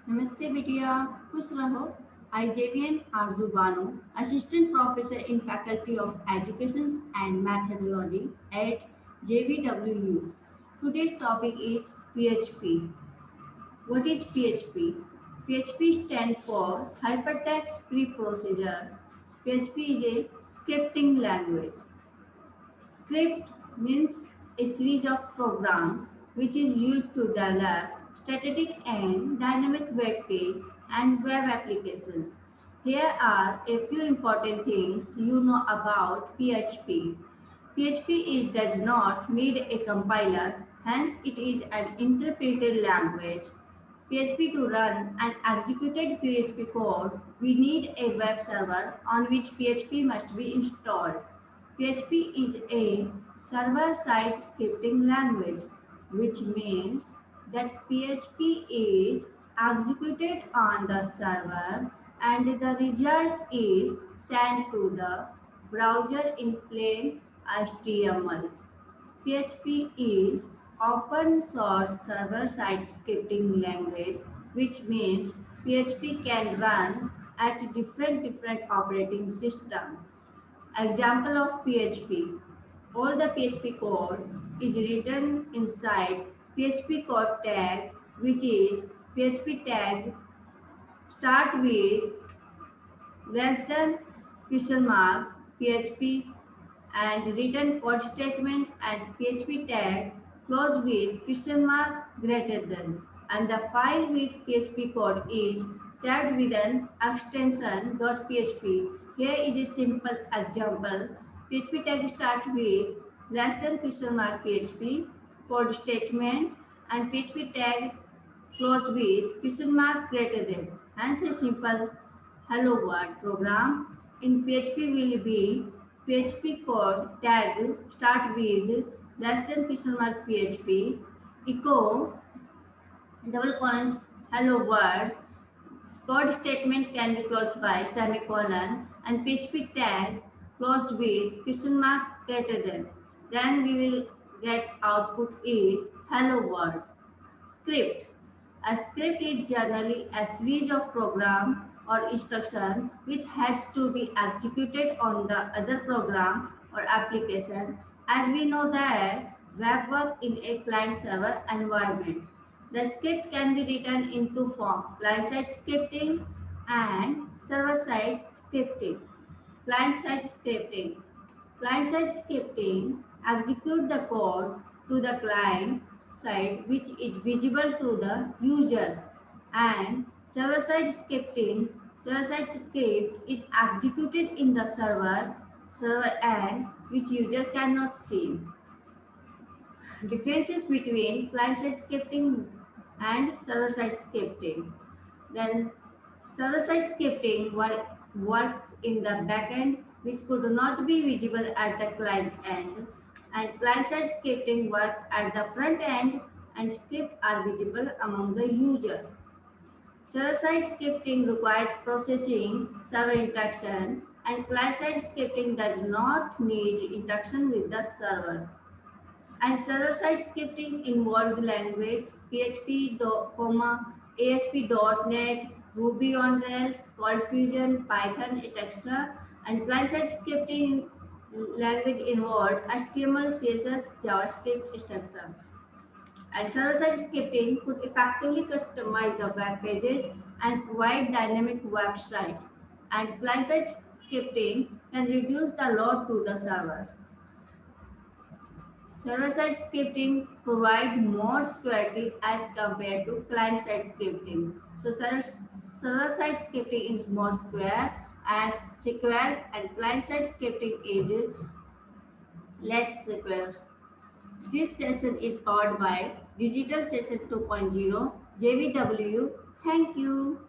नमस्ते बिटिया, खुश रहो। I JVN Arzu Banu, Assistant Professor in Faculty of Education and Methodology at JVWU. Today's topic is PHP. What is PHP? PHP stands for Hypertext Preprocessor. PHP is a scripting language. Script means a series of programs which is used to develop static and dynamic web page and web applications. Here are a few important things you know about PHP. Does not need a compiler, hence it is an interpreted language. PHP to run an executed PHP code, we need a web server on which PHP must be installed. PHP is a server-side scripting language, which means that PHP is executed on the server and the result is sent to the browser in plain HTML. PHP is open source server-side scripting language, which means PHP can run at different operating systems. Example of PHP. All the PHP code is written inside PHP code tag, which is PHP tag start with less than question mark PHP and return code statement and PHP tag close with question mark greater than, and the file with PHP code is saved with an extension .php. Here is a simple example. PHP tag start with less than question mark PHP code statement and PHP tag close with question mark greater than. Hence a simple hello world program in PHP will be PHP code tag start with less than question mark PHP echo double colons hello world. Code statement can be closed by semicolon and PHP tag closed with question mark greater than. Then we will get output is hello world. Script. A script is generally a series of program or instruction which has to be executed on the other program or application, as we know that web work in a client-server environment. The script can be written in two forms, client-side scripting and server-side scripting. Client-side scripting. Client-side scripting execute the code to the client side which is visible to the user, and server-side scripting. Server-side script is executed in the server end which user cannot see. Differences between client-side scripting and server-side scripting. Then server-side scripting works in the backend which could not be visible at the client end, and client-side scripting works at the front end and scripts are visible among the user. Server-side scripting requires processing server interaction, and client-side scripting does not need interaction with the server. And server-side scripting involved language PHP, ASP.NET, Ruby on Rails, ColdFusion, Python, etc. And client-side scripting language involved HTML, CSS, JavaScript, etc. And server-side scripting could effectively customize the web pages and provide dynamic website. And client-side scripting can reduce the load to the server. Server-side scripting provides more security as compared to client-side scripting. So server-side scripting is more secure and client-side scripting is less secure. This session is powered by Digital Session 2.0 JVW. Thank you.